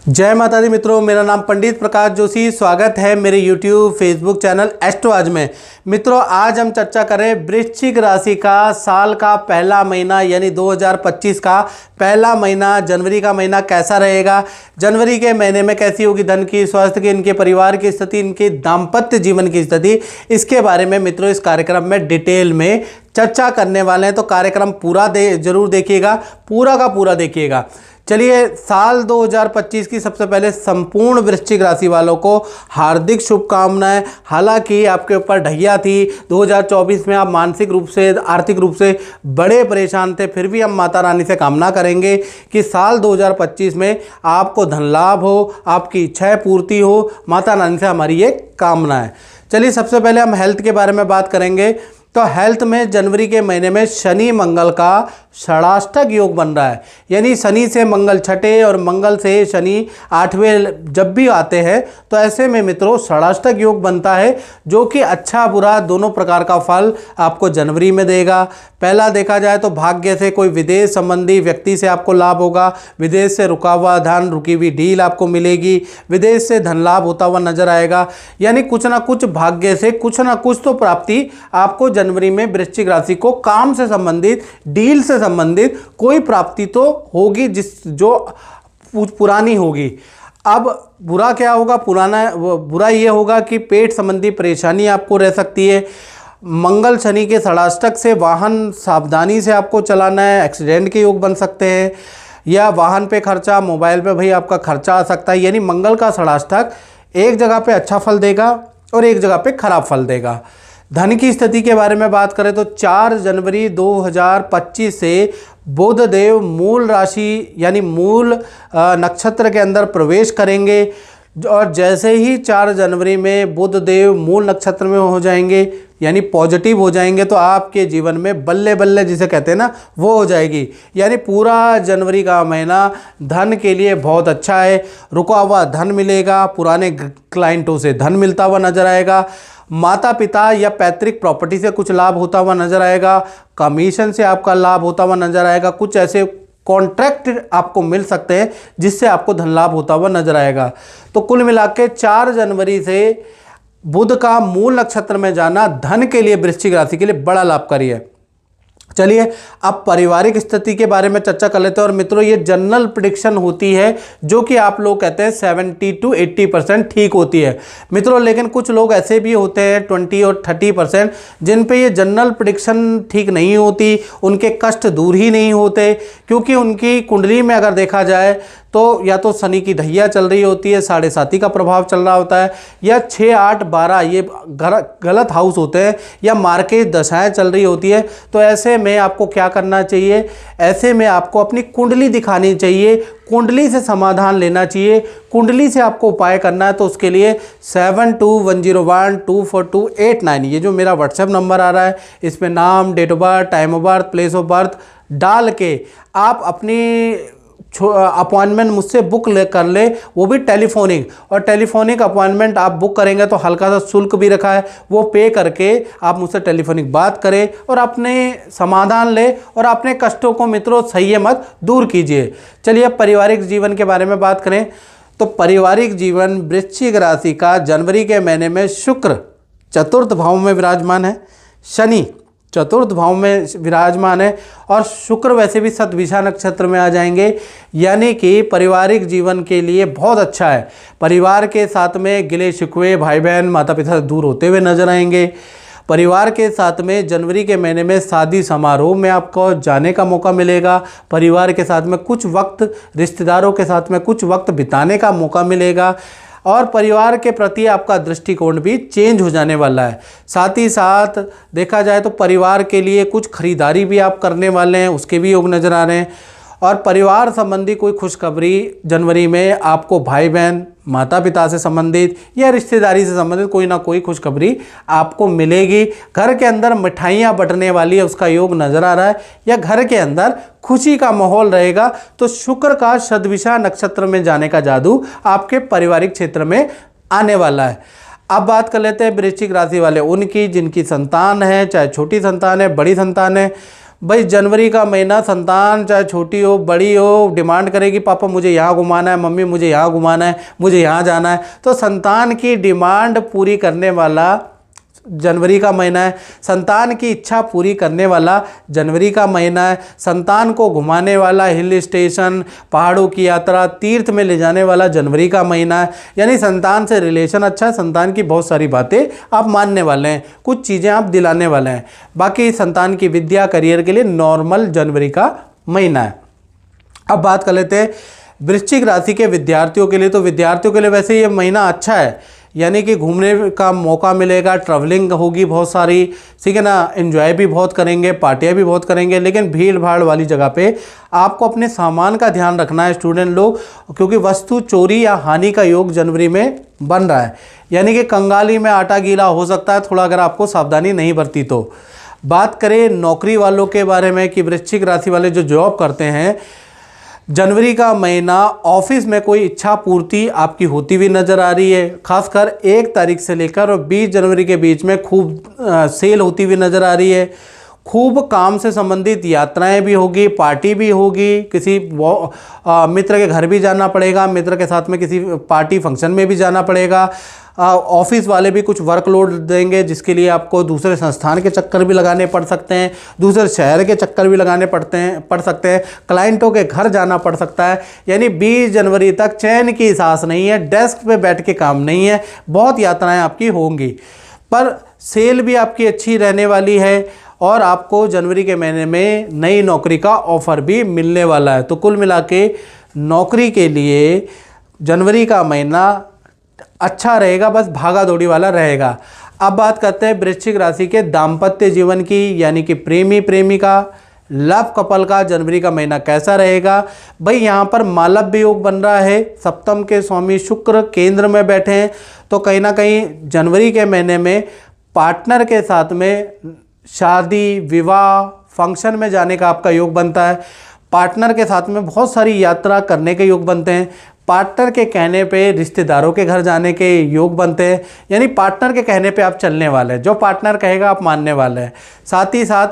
जय माता दी मित्रों, मेरा नाम पंडित प्रकाश जोशी। स्वागत है मेरे YouTube फेसबुक चैनल एस्ट्रो आज में। मित्रों, आज हम चर्चा करें वृश्चिक राशि का साल का पहला महीना यानी 2025 का पहला महीना, जनवरी का महीना कैसा रहेगा। जनवरी के महीने में कैसी होगी धन की, स्वास्थ्य की, इनके परिवार की स्थिति, इनके दाम्पत्य जीवन की स्थिति, इसके बारे में मित्रों इस कार्यक्रम में डिटेल में चर्चा करने वाले हैं। तो कार्यक्रम पूरा जरूर देखिएगा, पूरा का पूरा देखिएगा। चलिए, साल 2025 की सबसे पहले संपूर्ण वृश्चिक राशि वालों को हार्दिक शुभकामनाएं। हालांकि आपके ऊपर ढैया थी 2024 में, आप मानसिक रूप से, आर्थिक रूप से बड़े परेशान थे, फिर भी हम माता रानी से कामना करेंगे कि साल 2025 में आपको धन लाभ हो, आपकी इच्छाएं पूर्ति हो। माता रानी से हमारी ये कामना है। चलिए, सबसे पहले हम हेल्थ के बारे में बात करेंगे। तो हेल्थ में जनवरी के महीने में शनि मंगल का षडाष्टक योग बन रहा है, यानी शनि से मंगल छठे और मंगल से शनि आठवें जब भी आते हैं तो ऐसे में मित्रों षडाष्टक योग बनता है, जो कि अच्छा बुरा दोनों प्रकार का फल आपको जनवरी में देगा। पहला देखा जाए तो भाग्य से कोई विदेश संबंधी व्यक्ति से आपको लाभ होगा, विदेश से रुका हुआ धन, रुकी हुई डील आपको मिलेगी, विदेश से धन लाभ होता हुआ नजर आएगा। यानी कुछ ना कुछ भाग्य से कुछ ना कुछ तो प्राप्ति आपको जनवरी में वृश्चिक राशि को काम से संबंधित, डील से संबंधित कोई प्राप्ति तो होगी, जो पुरानी होगी। अब बुरा क्या होगा? बुरा ये होगा कि पेट संबंधी परेशानी आपको रह सकती है। मंगल शनि के षडाष्टक से वाहन सावधानी से आपको चलाना है, एक्सीडेंट के योग बन सकते हैं, या वाहन पे खर्चा, मोबाइल पे भाई आपका खर्चा आ सकता है। यानी मंगल का षडाष्टक एक जगह पे अच्छा फल देगा और एक जगह पे खराब फल देगा। धन की स्थिति के बारे में बात करें तो 4 जनवरी 2025 से बुध देव मूल राशि यानी मूल नक्षत्र के अंदर प्रवेश करेंगे, और जैसे ही 4 जनवरी में बुध देव मूल नक्षत्र में हो जाएंगे यानी पॉजिटिव हो जाएंगे, तो आपके जीवन में बल्ले बल्ले जिसे कहते हैं ना, वो हो जाएगी। यानी पूरा जनवरी का महीना धन के लिए बहुत अच्छा है। रुका हुआ धन मिलेगा, पुराने क्लाइंटों से धन मिलता हुआ नजर आएगा, माता पिता या पैतृक प्रॉपर्टी से कुछ लाभ होता हुआ नजर आएगा, कमीशन से आपका लाभ होता हुआ नजर आएगा, कुछ ऐसे कॉन्ट्रैक्ट आपको मिल सकते हैं जिससे आपको धन लाभ होता हुआ नजर आएगा। तो कुल मिला के 4 जनवरी से बुध का मूल नक्षत्र में जाना धन के लिए, वृश्चिक राशि के लिए बड़ा लाभकारी है। चलिए, अब पारिवारिक स्थिति के बारे में चर्चा कर लेते हैं। और मित्रों, ये जनरल प्रेडिक्शन होती है, जो कि आप लोग कहते हैं 70 to 80% ठीक होती है मित्रों। लेकिन कुछ लोग ऐसे भी होते हैं 20 और 30% जिन पे ये जनरल प्रेडिक्शन ठीक नहीं होती, उनके कष्ट दूर ही नहीं होते, क्योंकि उनकी कुंडली में अगर देखा जाए तो या तो शनि की ढैया चल रही होती है, 7.5 का प्रभाव चल रहा होता है, या 6, 8, 12 ये गलत हाउस होते हैं, या मार्केट दशाएं चल रही होती है। तो ऐसे में आपको क्या करना चाहिए? ऐसे में आपको अपनी कुंडली दिखानी चाहिए, कुंडली से समाधान लेना चाहिए, कुंडली से आपको उपाय करना है। तो उसके लिए 7210124289 ये जो मेरा व्हाट्सएप नंबर आ रहा है, इसमें नाम, date of birth, time of birth, place of birth डाल के आप अपनी अपॉइंटमेंट मुझसे बुक कर ले, वो भी टेलीफोनिक। और टेलीफोनिक अपॉइंटमेंट आप बुक करेंगे तो हल्का सा शुल्क भी रखा है, वो पे करके आप मुझसे टेलीफोनिक बात करें और अपने समाधान ले और अपने कष्टों को मित्रों सही मत दूर कीजिए। चलिए, अब पारिवारिक जीवन के बारे में बात करें तो पारिवारिक जीवन वृश्चिक राशि का जनवरी के महीने में शुक्र चतुर्थ भाव में विराजमान है, शनि चतुर्थ भाव में विराजमान है, और शुक्र वैसे भी शतभिषा नक्षत्र में आ जाएंगे। यानी कि पारिवारिक जीवन के लिए बहुत अच्छा है। परिवार के साथ में गिले शिकवे, भाई बहन, माता पिता से दूर होते हुए नजर आएंगे। परिवार के साथ में जनवरी के महीने में शादी समारोह में आपको जाने का मौका मिलेगा। परिवार के साथ में कुछ वक्त, रिश्तेदारों के साथ में कुछ वक्त बिताने का मौका मिलेगा, और परिवार के प्रति आपका दृष्टिकोण भी चेंज हो जाने वाला है। साथ ही साथ देखा जाए तो परिवार के लिए कुछ खरीदारी भी आप करने वाले हैं, उसके भी योग नज़र आ रहे हैं। और परिवार संबंधी कोई खुशखबरी जनवरी में आपको भाई बहन, माता पिता से संबंधित या रिश्तेदारी से संबंधित कोई ना कोई खुशखबरी आपको मिलेगी। घर के अंदर मिठाइयाँ बंटने वाली है, उसका योग नज़र आ रहा है, या घर के अंदर खुशी का माहौल रहेगा। तो शुक्र का शतभिषा नक्षत्र में जाने का जादू आपके पारिवारिक क्षेत्र में आने वाला है। अब बात कर लेते हैं वृश्चिक राशि वाले उनकी, जिनकी संतान है, चाहे छोटी संतान है, बड़ी संतान है। भाई जनवरी का महीना संतान चाहे छोटी हो बड़ी हो डिमांड करेगी, पापा मुझे यहाँ घुमाना है, मम्मी मुझे यहाँ घुमाना है, मुझे यहाँ जाना है। तो संतान की डिमांड पूरी करने वाला जनवरी का महीना है, संतान की इच्छा पूरी करने वाला जनवरी का महीना है, संतान को घुमाने वाला, हिल स्टेशन, पहाड़ों की यात्रा, तीर्थ में ले जाने वाला जनवरी का महीना है। यानी संतान से रिलेशन अच्छा है, संतान की बहुत सारी बातें आप मानने वाले हैं, कुछ चीज़ें आप दिलाने वाले हैं। बाकी संतान की विद्या करियर के लिए नॉर्मल जनवरी का महीना है। अब बात कर लेते हैं वृश्चिक राशि के विद्यार्थियों के लिए। तो विद्यार्थियों के लिए वैसे ये महीना अच्छा है, यानी कि घूमने का मौका मिलेगा, ट्रैवलिंग होगी बहुत सारी, ठीक है ना, एंजॉय भी बहुत करेंगे, पार्टियां भी बहुत करेंगे। लेकिन भीड़ भाड़ वाली जगह पे आपको अपने सामान का ध्यान रखना है स्टूडेंट लोग, क्योंकि वस्तु चोरी या हानि का योग जनवरी में बन रहा है, यानी कि कंगाली में आटा गीला हो सकता है थोड़ा, अगर आपको सावधानी नहीं बरती तो। बात करें नौकरी वालों के बारे में कि वृश्चिक राशि वाले जो जॉब करते हैं, जनवरी का महीना ऑफिस में कोई इच्छा पूर्ति आपकी होती हुई नज़र आ रही है। खासकर 1 तारीख से लेकर और 20 जनवरी के बीच में खूब सेल होती हुई नज़र आ रही है। खूब काम से संबंधित यात्राएं भी होगी, पार्टी भी होगी, किसी मित्र के घर भी जाना पड़ेगा, मित्र के साथ में किसी पार्टी फंक्शन में भी जाना पड़ेगा। ऑफिस वाले भी कुछ वर्कलोड देंगे, जिसके लिए आपको दूसरे संस्थान के चक्कर भी लगाने पड़ सकते हैं, दूसरे शहर के चक्कर भी लगाने पड़ सकते हैं, क्लाइंटों के घर जाना पड़ सकता है। यानी 20 जनवरी तक चैन की सांस नहीं है, डेस्क पे बैठ के काम नहीं है, बहुत यात्राएं आपकी होंगी। पर सेल भी आपकी अच्छी रहने वाली है और आपको जनवरी के महीने में नई नौकरी का ऑफर भी मिलने वाला है। तो कुल मिला के नौकरी के लिए जनवरी का महीना अच्छा रहेगा, बस भागा दौड़ी वाला रहेगा। अब बात करते हैं वृश्चिक राशि के दाम्पत्य जीवन की, यानी कि प्रेमी प्रेमिका, लव कपल का जनवरी का महीना कैसा रहेगा। भाई यहाँ पर मालव्य योग बन रहा है, सप्तम के स्वामी शुक्र केंद्र में बैठे हैं, तो कहीं ना कहीं जनवरी के महीने में पार्टनर के साथ में शादी, विवाह, फंक्शन में जाने का आपका योग बनता है। पार्टनर के साथ में बहुत सारी यात्रा करने के योग बनते हैं। पार्टनर के कहने पे रिश्तेदारों के घर जाने के योग बनते हैं, यानी पार्टनर के कहने पे आप चलने वाले हैं, जो पार्टनर कहेगा आप मानने वाले हैं। साथ ही साथ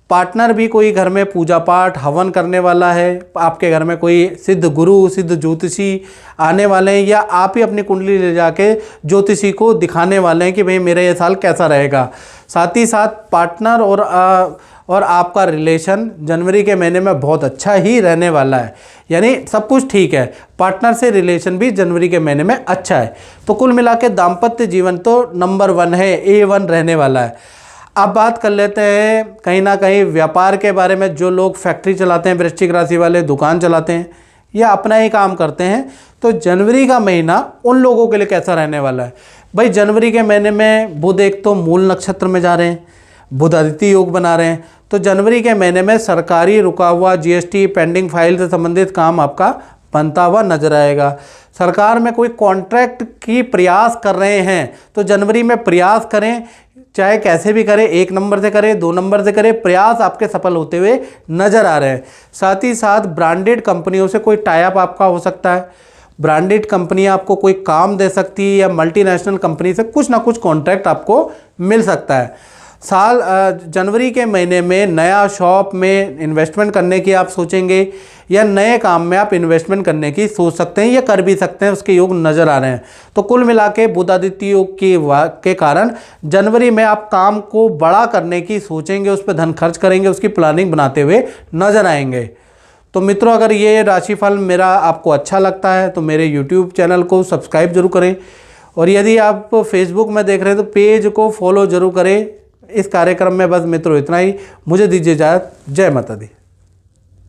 पार्टनर भी कोई घर में पूजा पाठ हवन करने वाला है, आपके घर में कोई सिद्ध गुरु, सिद्ध ज्योतिषी आने वाले हैं, या आप ही अपनी कुंडली ले जाके ज्योतिषी को दिखाने वाले हैं कि भाई मेरा ये साल कैसा रहेगा। साथ ही साथ पार्टनर और आपका रिलेशन जनवरी के महीने में बहुत अच्छा ही रहने वाला है, यानी सब कुछ ठीक है। पार्टनर से रिलेशन भी जनवरी के महीने में अच्छा है। तो कुल मिला के दाम्पत्य जीवन तो नंबर 1 है, A1 रहने वाला है। अब बात कर लेते हैं कहीं ना कहीं व्यापार के बारे में। जो लोग फैक्ट्री चलाते हैं, वृश्चिक राशि वाले दुकान चलाते हैं या अपना ही काम करते हैं, तो जनवरी का महीना उन लोगों के लिए कैसा रहने वाला है। भाई जनवरी के महीने में बुध एक तो मूल नक्षत्र में जा रहे हैं, बुध आदित्य योग बना रहे हैं, तो जनवरी के महीने में सरकारी रुका हुआ GST पेंडिंग फाइल से संबंधित काम आपका बनता हुआ नजर आएगा। सरकार में कोई कॉन्ट्रैक्ट की प्रयास कर रहे हैं तो जनवरी में प्रयास करें, चाहे कैसे भी करें, 1 नंबर से करें, 2 नंबर से करें, प्रयास आपके सफल होते हुए नजर आ रहे हैं। साथ ही साथ ब्रांडेड कंपनियों से कोई टाई अप आपका हो सकता है, ब्रांडेड कंपनी आपको कोई काम दे सकती है, या मल्टीनेशनल कंपनी से कुछ ना कुछ कॉन्ट्रैक्ट आपको मिल सकता है। जनवरी के महीने में नया शॉप में इन्वेस्टमेंट करने की आप सोचेंगे, या नए काम में आप इन्वेस्टमेंट करने की सोच सकते हैं, या कर भी सकते हैं, उसके योग नज़र आ रहे हैं। तो कुल मिला के बुध आदित्य योग के कारण जनवरी में आप काम को बड़ा करने की सोचेंगे, उस पर धन खर्च करेंगे, उसकी प्लानिंग बनाते हुए नजर आएंगे। तो मित्रों, अगर ये राशिफल मेरा आपको अच्छा लगता है तो मेरे YouTube चैनल को सब्सक्राइब जरूर करें, और यदि आप फेसबुक में देख रहे हैं तो पेज को फॉलो जरूर करें। इस कार्यक्रम में बस मित्रों इतना ही, मुझे दीजिए इजाज़त। जय माता दी।